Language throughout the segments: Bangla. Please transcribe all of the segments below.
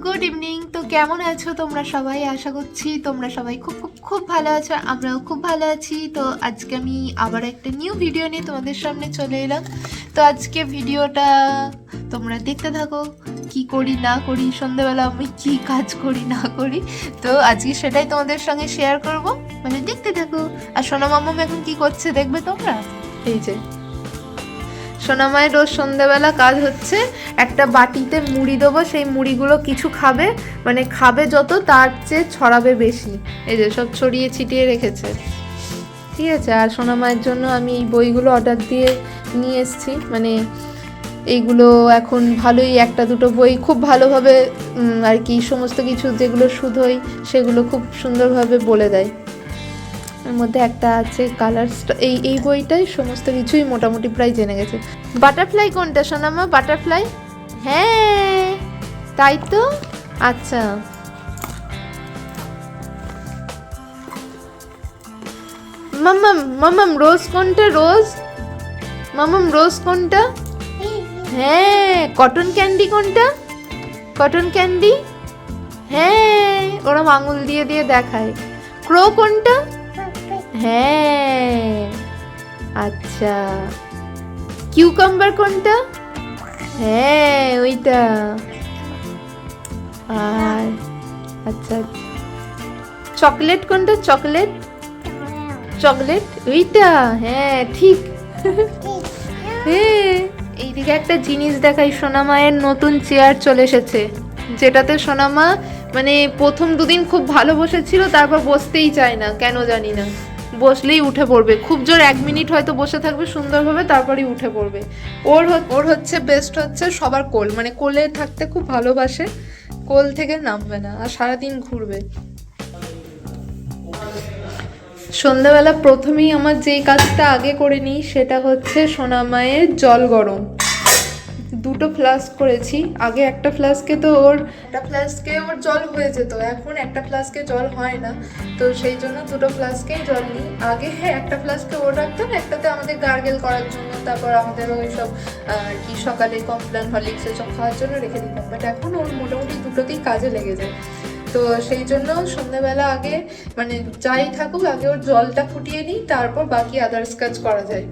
Good evening. তো কেমন আছো তোমরা সবাই? আশা করছি তোমরা সবাই খুব খুব খুব ভালো আছো, আমরাও খুব ভালো আছি। তো আজকে আমি আবার একটা নিউ ভিডিও নিয়ে তোমাদের সামনে চলে এলাম। তো আজকে ভিডিওটা তোমরা দেখতে থাকো, কি করি না করি, সন্ধ্যেবেলা আমি কি কাজ করি না করি। তো আজকে সেটাই তোমাদের সঙ্গে শেয়ার করব, মানে দেখতে থাকো। আর সোনা মাম্মাম এখন কি করছে দেখবে তোমরা। এই যে সোনামায়ের রোজ সন্ধ্যেবেলা কাজ হচ্ছে একটা বাটিতে মুড়ি দেবো, সেই মুড়িগুলো কিছু খাবে, মানে খাবে যত তার চেয়ে ছড়াবে বেশি। এই যে সব ছড়িয়ে ছিটিয়ে রেখেছে, ঠিক আছে। আর সোনামায়ের জন্য আমি এই বইগুলো অর্ডার দিয়ে নিয়ে এসেছি, মানে এইগুলো এখন ভালোই, একটা দুটো বই খুব ভালোভাবে আর কি সমস্ত কিছু যেগুলো শুধোই সেগুলো খুব সুন্দরভাবে বলে দেয়। এর মধ্যে একটা আছে কালার, এই বইটাই সমস্ত কিছুই মোটামুটি প্রায় জেনে গেছে। বাটারফ্লাই কোনটা সোনামা? বাটারফ্লাই, হ্যাঁ তাই তো। আচ্ছা মাম্মাম, মাম্মাম রোজ কোনটা? রোজ মাম্মাম রোজ কোনটা? হ্যাঁ কটন ক্যান্ডি কোনটা? কটন ক্যান্ডি, হ্যাঁ ওরা আঙুল দিয়ে দিয়ে দেখায়। ক্রো কোনটা? হ্যাঁ আচ্ছা। কিউকাম্বার কোনটা? হ্যাঁ ওইটা। আর আচ্ছা চকলেট কোনটা? চকলেট, চকলেট ওইটা, হ্যাঁ ঠিক। হ্যাঁ এইদিকে একটা জিনিস দেখাই, সোনামায়ের নতুন চেয়ার চলে এসেছে, যেটাতে সোনামা মানে প্রথম দুদিন খুব ভালো বসেছিল, তারপর বসতেই চায় না, কেন জানি না। বসলেই উঠে পড়বে, খুব জোর 1 মিনিট হয়তো বসে থাকবে সুন্দরভাবে, তারপরেই উঠে পড়বে। ওর হচ্ছে বেস্ট হচ্ছে সবার কোল, মানে কোলে থাকতে খুব ভালোবাসে, কোল থেকে নামবে না আর সারাদিন ঘুরবে। সন্ধ্যাবেলা প্রথমেই আমার যেই কাজটা আগে করে নিই সেটা হচ্ছে সোনামায়ের জল গরম। 2টো ফ্লাস্ক করেছি, আগে একটা ফ্লাস্কে তো ওর জল হয়ে যেত, এখন একটা ফ্লাস্কে জল হয় না, তো সেই জন্য 2টো ফ্লাস্কেই জল নিই। আগে হ্যাঁ একটা ফ্লাস্কে ওর রাখতাম, একটাতে আমাদের গার্গেল করার জন্য, তারপর আমাদের ওই সব আর কি সকালে কমপ্লেন হরলিক্স এসব খাওয়ার জন্য রেখে দিতাম, বাট এখন ওর মোটামুটি 2টোতেই কাজে লেগে যায়। তো সেই জন্য সন্ধ্যাবেলা আগে মানে যাই থাকুক আগে ওর জলটা ফুটিয়ে নিই, তারপর বাকি আদার্স কাজ করা যায়।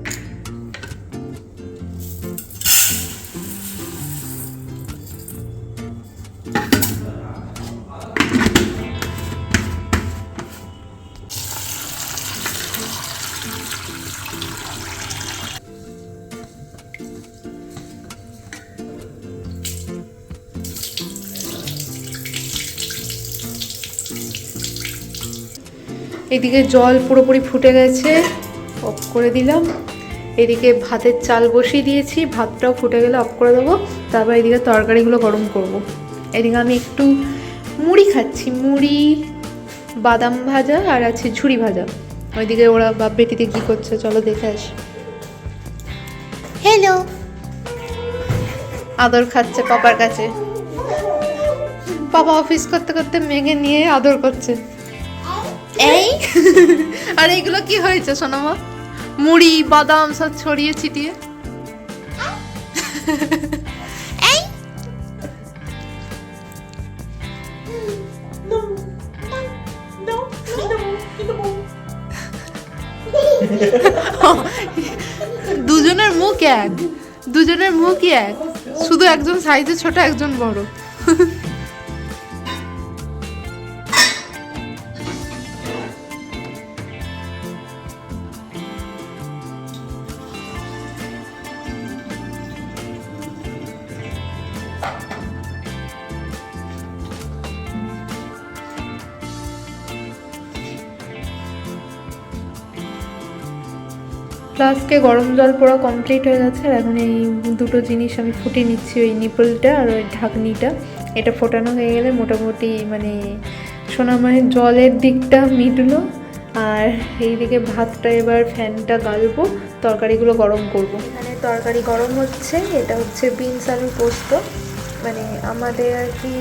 এদিকে জল পুরোপুরি ফুটে গেছে, অফ করে দিলাম। এদিকে ভাতের চাল বসিয়ে দিয়েছি, ভাতটাও ফুটে গেলে অফ করে দেবো। তারপর এদিকে তরকারিগুলো গরম করব। এদিকে আমি একটু মুড়ি খাচ্ছি, মুড়ি বাদাম ভাজা আর আছে ঝুড়ি ভাজা। ওইদিকে ওরা বাপ বেটিতে কী করছে চলো দেখে আসি। হ্যালো, আদর খাচ্ছে পাপার কাছে। পাপা অফিস করতে করতে মেঘে নিয়ে আদর করছে। এই আর এইগুলো কি হয়েছে সোনামা? মুড়ি বাদাম সব ছড়িয়ে ছিটিয়ে। এই দুজনের মুখ এক, দুজনের মুখই এক, শুধু একজন সাইজে ছোট একজন বড়। ফ্লাস্কে গরম জল পুরো কমপ্লিট হয়ে গেছে, আর এখন এই 2টো জিনিস আমি ফুটিয়ে নিচ্ছি, ওই নিপলটা আর ওই ঢাকনিটা। এটা ফোটানো হয়ে গেলে মোটামুটি মানে সোনামায়ের জলের দিকটা মিটলো। আর এইদিকে ভাতটা এবার ফ্যানটা গালবো, তরকারিগুলো গরম করব। এখানে তরকারি গরম হচ্ছে, এটা হচ্ছে বিনস আলু পোস্ত। মানে আমাদের আর কি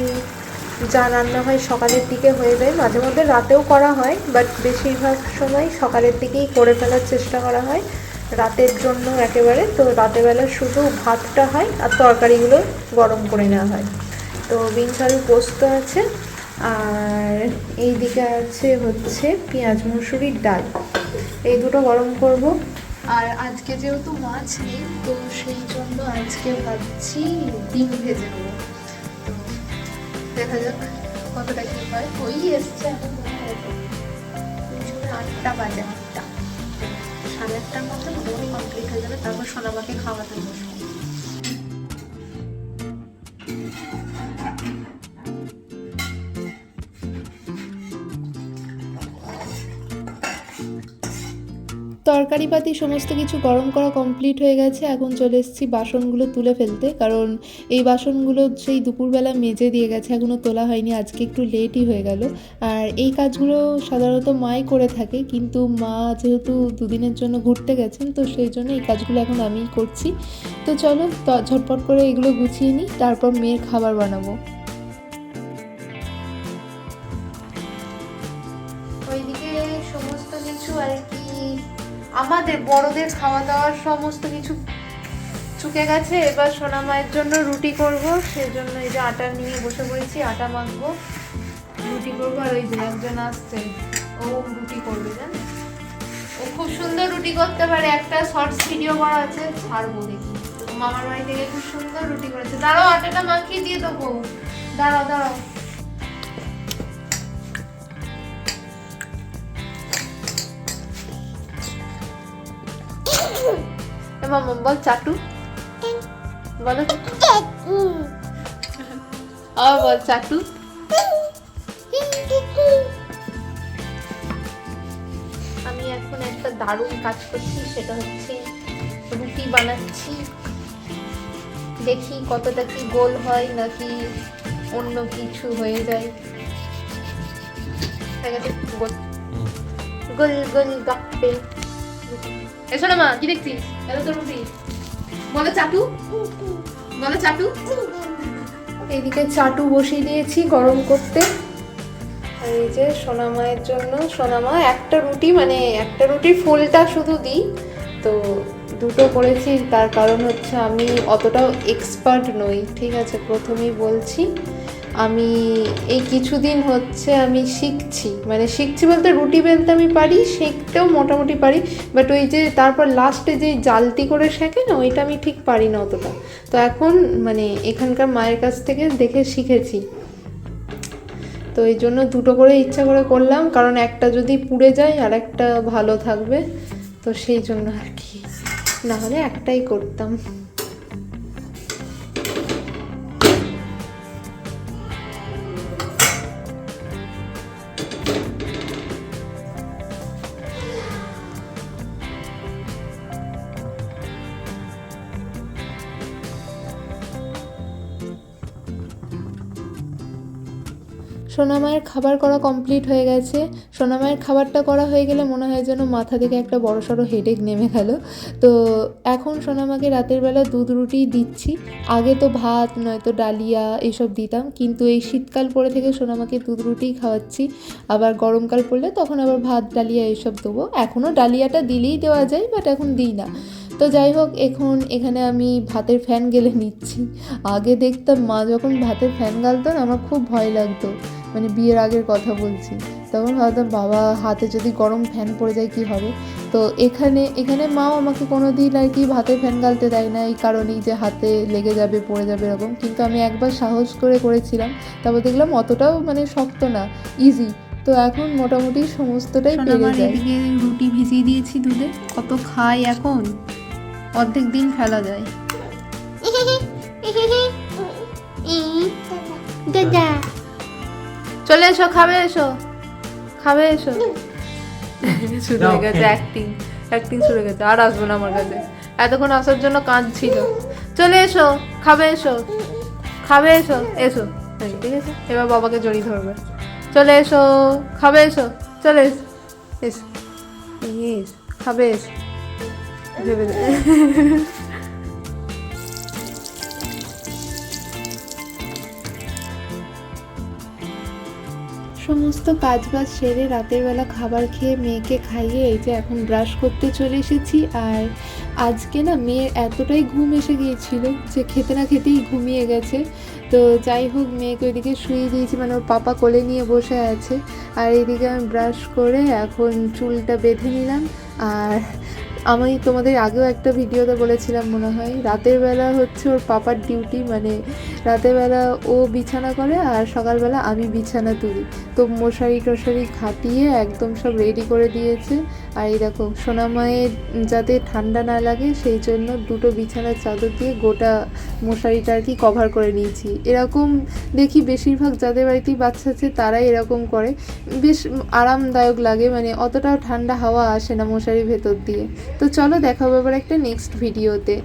যা রান্না হয় সকালের দিকে হয়ে যায়, মাঝে মধ্যে রাতেও করা হয়, বাট বেশিরভাগ সময় সকালের দিকেই করে ফেলার চেষ্টা করা হয় রাতের জন্য একেবারে। তো রাতেরবেলা শুধু ভাতটা হয় আর তরকারিগুলো গরম করে নেওয়া হয়। তো তো বিনস আলু পোস্ত আছে, আর এইদিকে আছে হচ্ছে পেঁয়াজ মুসুরির ডাল। এই দুটো গরম করব। আর আজকে যেহেতু মাছ নেই, তো সেই জন্য আজকে ভাবছি ডিম ভেজে নেবো। তো দেখা যাক কতটা কি হয়। ওই এসছে এখন 8টা বাজে, 8টা 8:30টার মধ্যে মোটামুটি কমপ্লিট হয়ে যাবে। তারপর সোনামাকে খাওয়াতে বসবো। তরকারিপাতি সমস্ত কিছু গরম করা কমপ্লিট হয়ে গেছে। এখন চলে এসেছি বাসনগুলো তুলে ফেলতে, কারণ এই বাসনগুলো সেই দুপুরবেলা মেজে দিয়ে গেছে, এখনও তোলা হয়নি। আজকে একটু লেটই হয়ে গেল। আর এই কাজগুলো সাধারণত মাই করে থাকে, কিন্তু মা যেহেতু দুদিনের জন্য ঘুরতে গেছেন, তো সেই জন্য এই কাজগুলো এখন আমিই করছি। তো চলো ঝটপট করে এগুলো গুছিয়ে নিই, তারপর মেয়ের খাবার বানাবো। ওইদিকে সমস্ত কিছু আর কি আমাদের বড়দের খাওয়া দাওয়ার সমস্ত কিছু চুকে গেছে। এবার সোনা মায়ের জন্য রুটি করব, সেজন্য এই যে আটা নিয়ে বসে পড়েছি, আটা মাখবো, রুটি করবো। আর ওই যে একজন আসছে, ও রুটি করবে, জানো ও খুব সুন্দর রুটি করতে পারে। একটা শর্টস ভিডিও করা আছে, ছাড়বো দেখি। মামার বাড়ি থেকে খুব সুন্দর রুটি করেছে। দাঁড়াও, আটাটা মাখিয়ে দিয়ে দেবো, দাঁড়াও দাঁড়াও। মামা বল চাটু, বলো আর বল চাটু। আমি এখন একটা দারুণ কাজ করছি, সেটা হচ্ছে রুটি বানাচ্ছি। দেখি কতটা কি গোল হয় নাকি অন্য কিছু হয়ে যায়। গোল গোল গোল গাপ্পে। এসো না মা, কি দেখছিস? এত তো রুটি, বলো চাটু, বলো চাটু। এইদিকে চাটু বসিয়ে দিয়েছি গরম করতে। আর এই যে সোনা মায়ের জন্য, সোনা মা একটা রুটি, মানে একটা রুটি ফুলটা শুধু দিই, তো দুটো করেছি। তার কারণ হচ্ছে আমি অতটাও এক্সপার্ট নই, ঠিক আছে, প্রথমেই বলছি। আমি এই কিছুদিন হচ্ছে আমি শিখছি, মানে শিখছি বলতে রুটি বেলতে আমি পারি, সেঁকতেও মোটামুটি পারি, বাট ওই যে তারপর লাস্টে যে জালতি করে সেঁকে না, ওইটা আমি ঠিক পারি না অতটা। তো এখন মানে এখানকার মায়ের কাছ থেকে দেখে শিখেছি, তো এই জন্য দুটো করে ইচ্ছা করে করলাম, কারণ একটা যদি পুড়ে যায় আর একটা ভালো থাকবে, তো সেই জন্য আর কি, না হলে একটাই করতাম। সোনামায়ের খাবার করা কমপ্লিট হয়ে গেছে। সোনামায়ের খাবারটা করা হয়ে গেলে মনে হয় যেন মাথা থেকে একটা বড়সড় হেডেক নেমে গেল। তো এখন সোনামাকে রাতের বেলা দুধ রুটি দিচ্ছি। আগে তো ভাত নয়তো ডালিয়া এসব দিতাম, কিন্তু এই শীতকাল পরে থেকে সোনামাকে দুধ রুটিই খাওয়াচ্ছি। আবার গরমকাল পড়লে তখন আবার ভাত ডালিয়া এসব দেবো। এখনও ডালিয়াটা দিলেই দেওয়া যায়, বাট এখন দিই না। তো যাই হোক, এখন এখানে আমি ভাতের ফ্যান গেলে নিচ্ছি। আগে দেখতাম মা যখন ভাতের ফ্যান গালতো না, আমার খুব ভয় লাগতো, মানে বিয়ের আগের কথা বলছি। তখন ভাবতাম বাবা হাতে যদি গরম ফ্যান পড়ে যায় কী হবে। তো এখানে মাও আমাকে কোনো দিন আর কি ভাতের ফ্যান গালতে দেয় না, এই কারণেই যে হাতে লেগে যাবে পড়ে যাবে এরকম। কিন্তু আমি একবার সাহস করে করেছিলাম, তারপর দেখলাম অতটাও মানে শক্ত না, ইজি। তো এখন মোটামুটি সমস্তটাই পেরে যায়। এদিকে রুটি ভিজিয়ে দিয়েছি দুধে, কত খাই এখন, অর্ধেক দিন ফেলা যায়। চলে এসো, খাবে এসো, খাবে এসো। শুরু হয়ে গেছে অ্যাক্টিং শুরু হয়ে গেছে। আর আসবো না আমার কাছে, এতক্ষণ আসার জন্য কাঁদছিল। চলে এসো, খাবে এসো, খাবে এসো, এসো। ঠিক আছে, এবার বাবাকে জড়িয়ে ধরবে। চলে এসো, খাবে এসো, চলে এসো, এসো, খাবে এসো, ভেবে সমস্ত কাজবাজ সেরে রাতের বেলা খাবার খেয়ে মেয়েকে খাইয়ে এই যে এখন ব্রাশ করতে চলে এসেছি। আর আজকে না মেয়ের এতটাই ঘুম এসে গিয়েছিল যে খেতে না খেতেই ঘুমিয়ে গেছে। তো যাই হোক, মেয়েকে ওইদিকে শুয়ে দিয়েছি, মানে ওর পাপা কোলে নিয়ে বসে আছে। আর এদিকে আমি ব্রাশ করে এখন চুলটা বেঁধে নিলাম। আর আমি তোমাদের আগেও একটা ভিডিওতে বলেছিলাম মনে হয়, রাতের বেলা হচ্ছে ওর পাপার ডিউটি, মানে রাতের বেলা ও বিছানা করে আর সকালবেলা আমি বিছানা তুলি। তো মশারি টশারি খাটিয়ে একদম সব রেডি করে দিয়েছে। আর এই দেখো, সোনামায়ের যাতে ঠান্ডা না লাগে সেই জন্য দুটো বিছানার চাদর দিয়ে গোটা মশারিটা আর কি কভার করে নিয়েছি। এরকম দেখি বেশিরভাগ যাদের বাড়িতেই বাচ্চা আছে তারাই এরকম করে, বেশ আরামদায়ক লাগে, মানে অতটাও ঠান্ডা হাওয়া আসে না মশারির ভেতর দিয়ে। তো চলো, দেখা হবে আবার একটা নেক্সট ভিডিওতে।